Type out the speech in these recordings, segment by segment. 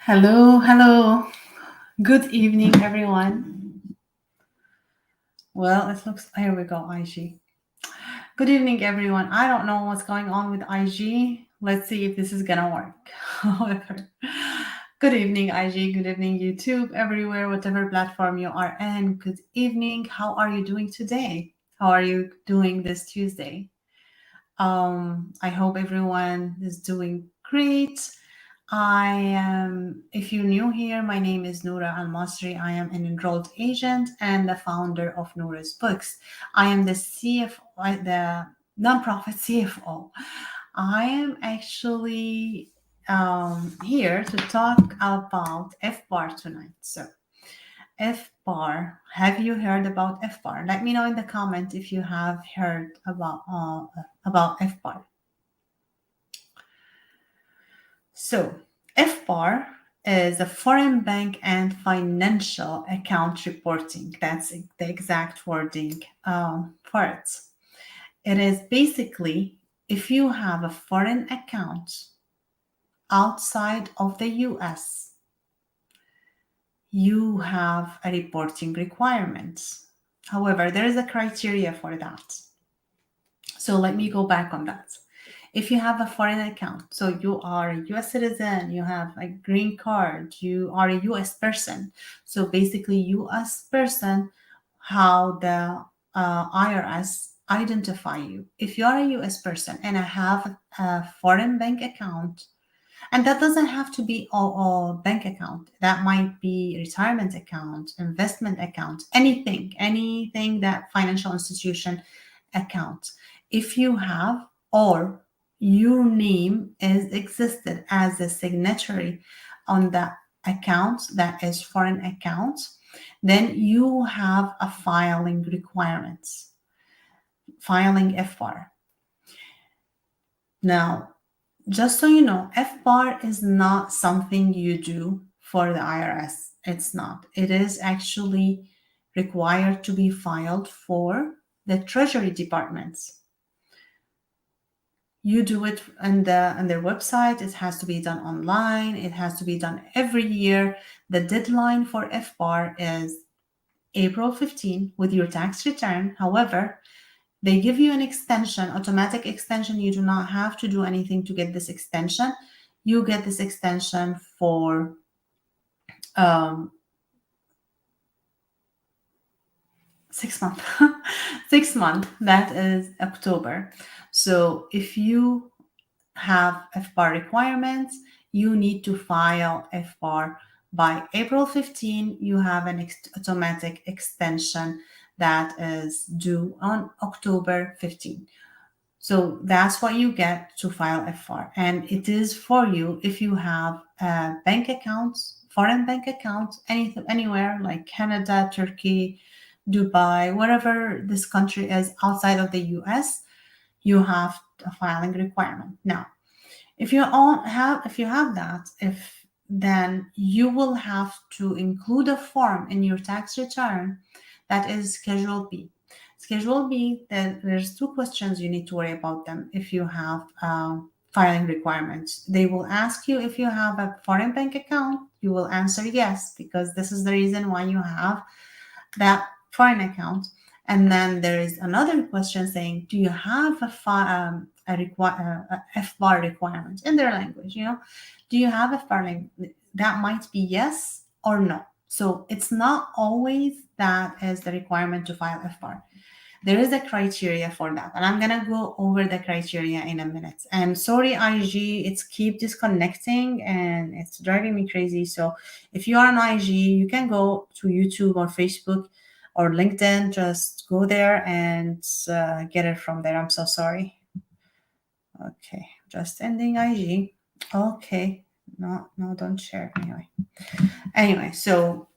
Hello, hello. Good evening, everyone. Well, it looks, here we go, IG. Good evening, everyone. I don't know what's going on with IG. Let's see if this is gonna work. However, good evening, IG. Good evening, YouTube, everywhere, whatever platform you are in. Good evening. How are you doing today? How are you doing this Tuesday? I hope everyone is doing great. I am, if you're new here, my name is Noura Al-Masri. I am an enrolled agent and the founder of Noura's Books. I am the CFO, the nonprofit CFO. I am actually here to talk about FBAR tonight. So, FBAR, have you heard about FBAR? Let me know in the comment if you have heard about FBAR. So, FBAR is a foreign bank and financial account reporting. That's the exact wording for it. It is basically if you have a foreign account outside of the US, you have a reporting requirement. However, there is a criteria for that. So let me go back on that. If you have a foreign account, so you are a US citizen, you have a green card, you are a US person. So basically, US person, how the IRS identify you. If you are a US person and I have a foreign bank account, and that doesn't have to be a bank account. That might be retirement account, investment account, anything that financial institution account. If you have or your name is existed as a signatory on the account that is foreign account, then you have a filing requirements, filing FBAR. Now, just so you know, FBAR is not something you do for the IRS. It's not. It is actually required to be filed for the Treasury departments. You do it on their website. It has to be done online. It has to be done every year. The deadline for FBAR is April 15 with your tax return. However, they give you an extension, automatic extension. You do not have to do anything to get this extension. You get this extension for 6 months. 6 months, that is October. So if you have FBAR requirements, you need to file FBAR by April 15. You have an automatic extension that is due on October 15. So that's what you get to file FBAR. And it is for you if you have bank accounts, foreign bank accounts, anywhere like Canada, Turkey, Dubai, wherever this country is outside of the US, you have a filing requirement. Now, if you have that, then you will have to include a form in your tax return that is Schedule B. Schedule B, there's two questions you need to worry about them if you have filing requirements. They will ask you if you have a foreign bank account. You will answer yes, because this is the reason why you have that foreign account. And then there is another question saying, do you have a FBAR requirement in their language? Do you have a FBAR? That might be yes or no. So it's not always that is the requirement to file FBAR. There is a criteria for that, and I'm gonna go over the criteria in a minute. And sorry, IG, it's keep disconnecting and it's driving me crazy. So if you are on IG, you can go to YouTube or Facebook or LinkedIn. Just go there and get it from there. I'm so sorry. Okay, just ending IG. Okay, no, don't share anyway. So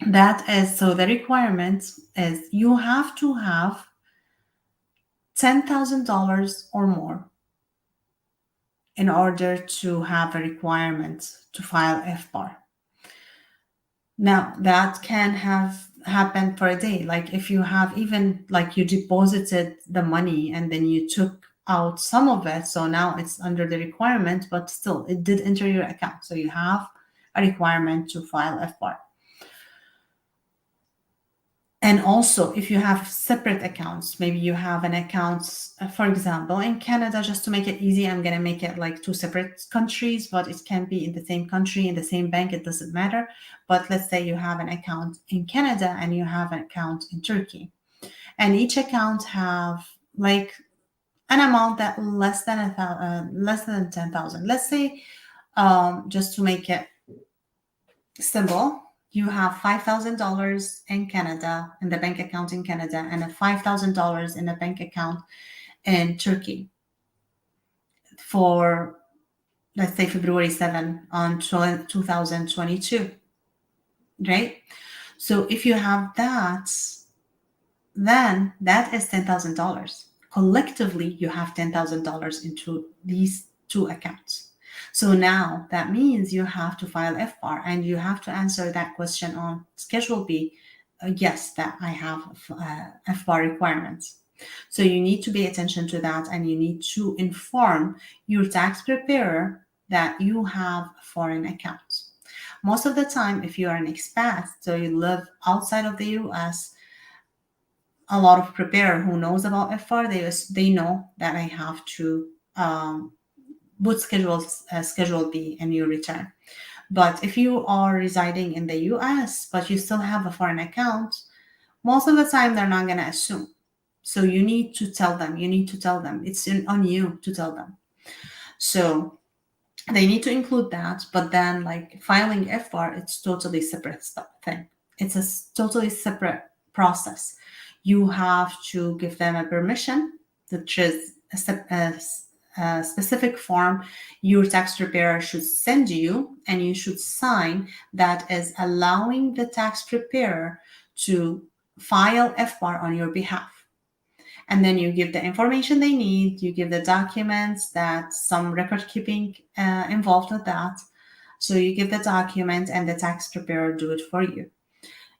that is, so the requirement is you have to have $10,000 or more in order to have a requirement to file FBAR. Now, that can have happened for a day. Like if you have even like you deposited the money and then you took out some of it, so now it's under the requirement, but still it did enter your account. So you have a requirement to file FBAR. And also, if you have separate accounts, maybe you have an account, for example, in Canada, just to make it easy, I'm going to make it like two separate countries, but it can be in the same country, in the same bank, it doesn't matter. But let's say you have an account in Canada and you have an account in Turkey. And each account have like an amount that less than less than 10,000. Let's say, just to make it simple, you have $5,000 in Canada, in the bank account in Canada, and a $5,000 in a bank account in Turkey for, let's say, February 7 on 2022, right? So if you have that, then that is $10,000. Collectively, you have $10,000 into these two accounts. So now that means you have to file FBAR and you have to answer that question on Schedule B. Yes, that I have FBAR requirements. So you need to pay attention to that, and you need to inform your tax preparer that you have a foreign account. Most of the time, if you are an expat, so you live outside of the US, a lot of preparer who knows about FBAR, they know that I have to put Schedule B in your return. But if you are residing in the US, but you still have a foreign account, most of the time they're not going to assume. So you need to tell them. It's on you to tell them. So they need to include that. But then, like filing FBAR, it's totally separate thing. It's a totally separate process. You have to give them a permission, which is a specific form your tax preparer should send you, and you should sign, that is allowing the tax preparer to file FBAR on your behalf. And then you give the information they need, you give the documents, that some record keeping involved with that. So you give the document and the tax preparer do it for you.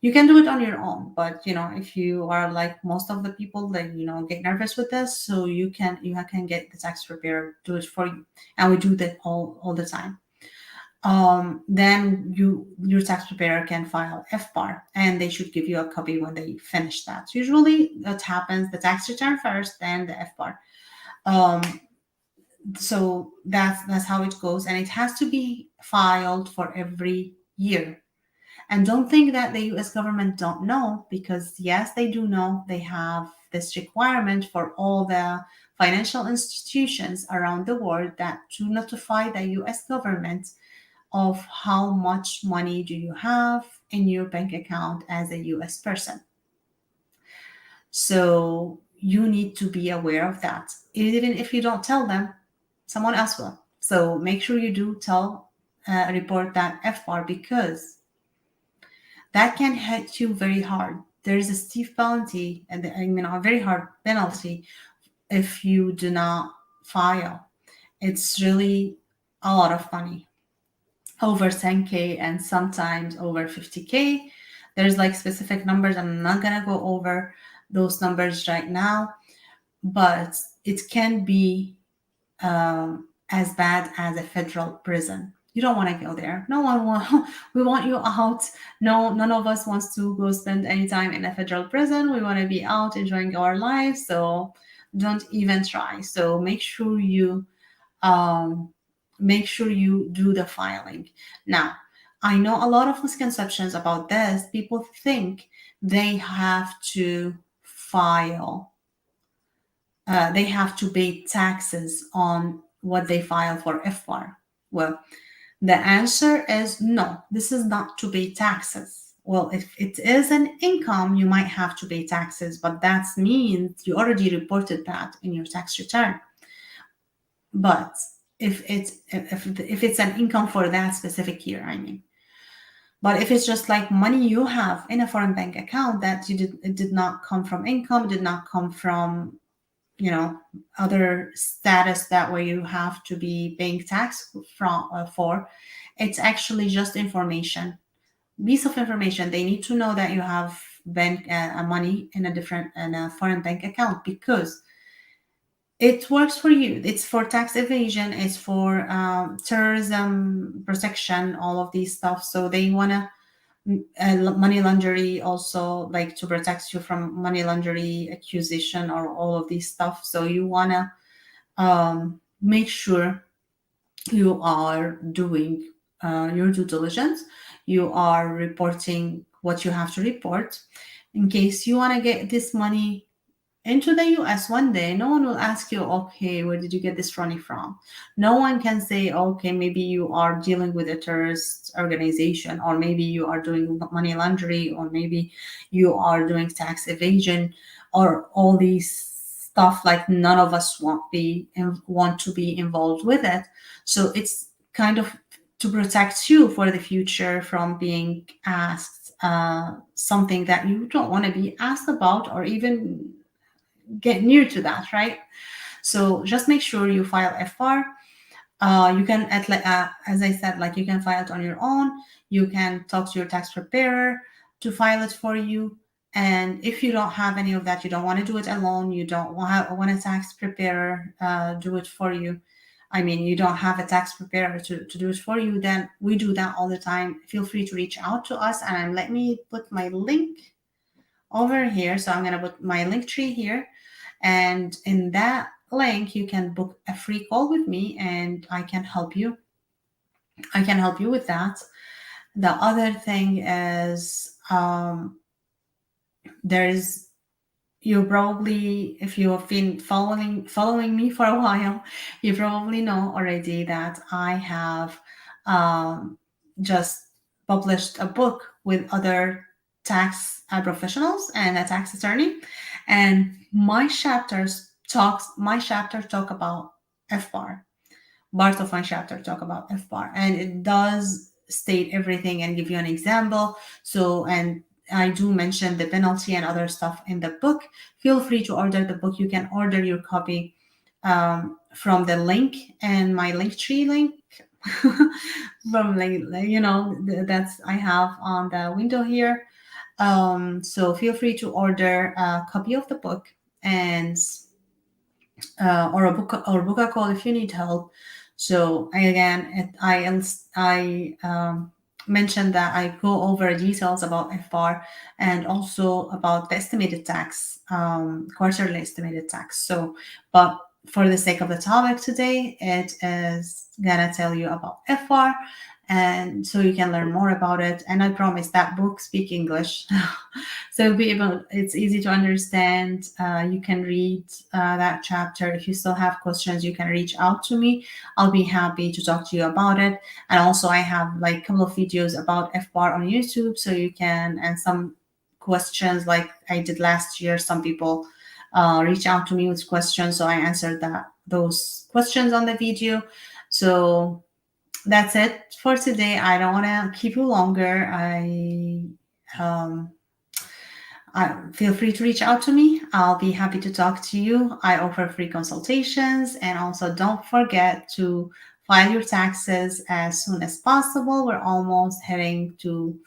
You can do it on your own, but if you are like most of the people that get nervous with this, so you can get the tax preparer do it for you, and we do that all the time. Then your tax preparer can file FBAR, and they should give you a copy when they finish that. Usually, that happens the tax return first, then the FBAR. So that's how it goes, and it has to be filed for every year. And don't think that the US government don't know, because yes, they do know. They have this requirement for all the financial institutions around the world that to notify the US government of how much money do you have in your bank account as a US person. So you need to be aware of that. Even if you don't tell them, someone else will. So make sure you do report that FBAR, because that can hit you very hard. There is a steep penalty, and a very hard penalty if you do not file. It's really a lot of money, over 10K and sometimes over 50K. There's like specific numbers. I'm not gonna go over those numbers right now, but it can be as bad as a federal prison. You don't want to go there. No one want. We want you out. No, none of us wants to go spend any time in a federal prison. We want to be out enjoying our lives. So don't even try. So make sure you do the filing. Now, I know a lot of misconceptions about this. People think they have to file. They have to pay taxes on what they file for FBAR. Well, the answer is no, this is not to pay taxes. Well, if it is an income, you might have to pay taxes, but that means you already reported that in your tax return. But if it's an income for that specific year, I mean. But if it's just like money you have in a foreign bank account that it did not come from income, did not come from other status that where you have to be paying tax for, it's actually just information, piece of information. They need to know that you have money in a foreign bank account, because It works for you. It's for tax evasion. It's for terrorism protection. All of these stuff. So they wanna money laundering also, like to protect you from money laundering accusation or all of these stuff. So you wanna make sure you are doing your due diligence. You are reporting what you have to report. In case you want to get this money into the US one day, no one will ask you, okay, where did you get this money from? No one can say, okay, maybe you are dealing with a terrorist organization, or maybe you are doing money laundering, or maybe you are doing tax evasion, or all these stuff. Like none of us want to be involved with it. So it's kind of to protect you for the future from being asked something that you don't want to be asked about, or even get near to that, right? So just make sure you file FR. You can, as I said, like you can file it on your own. You can talk to your tax preparer to file it for you. And if you don't have any of that, you don't want to do it alone, you don't want a tax preparer do it for you. I mean, you don't have a tax preparer to do it for you, then we do that all the time. Feel free to reach out to us. And let me put my link over here. So I'm going to put my link tree here. And in that link, you can book a free call with me and I can help you. I can help you with that. The other thing is there's you probably, if you have been following me for a while, you probably know already that I have just published a book with other tax professionals and a tax attorney, and my chapter talk about FBAR. Part of my chapter talk about FBAR, and it does state everything and give you an example. So, and I do mention the penalty and other stuff in the book. Feel free to order the book. You can order your copy from the link and my link tree link from, like, that's I have on the window here. So feel free to order a copy of the book, and or book a call if you need help. So I mentioned that I go over details about FBAR and also about the estimated tax, quarterly estimated tax. So, but for the sake of the topic today, it is gonna tell you about FBAR, and so you can learn more about it. And I promise that book speak English. So it's easy to understand. You can read that chapter. If you still have questions, you can reach out to me. I'll be happy to talk to you about it. And also I have like a couple of videos about FBAR on YouTube, so you can, and some questions like I did last year. Some people reach out to me with questions, so I answered those questions on the video. So that's it for today. I don't want to keep you longer. Feel free to reach out to me. I'll be happy to talk to you. I offer free consultations, and also don't forget to file your taxes as soon as possible. We're almost heading to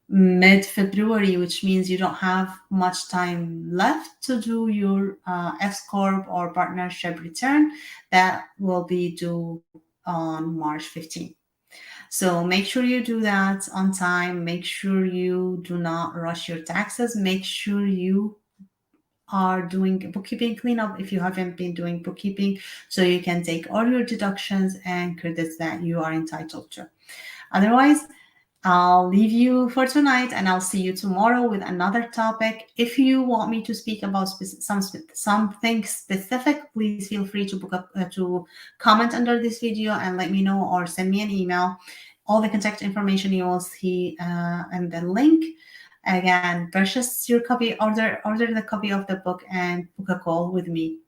mid-February, which means you don't have much time left to do your S Corp or partnership return. That will be due on March 15th. So make sure you do that on time. Make sure you do not rush your taxes. Make sure you are doing bookkeeping cleanup if you haven't been doing bookkeeping, so you can take all your deductions and credits that you are entitled to. Otherwise, I'll leave you for tonight, and I'll see you tomorrow with another topic. If you want me to speak about something specific, please feel free to to comment under this video and let me know, or send me an email. All the contact information you will see in the link. Again, purchase your copy, order the copy of the book, and book a call with me.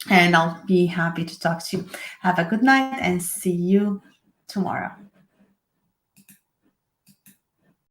And I'll be happy to talk to you. Have a good night and see you tomorrow.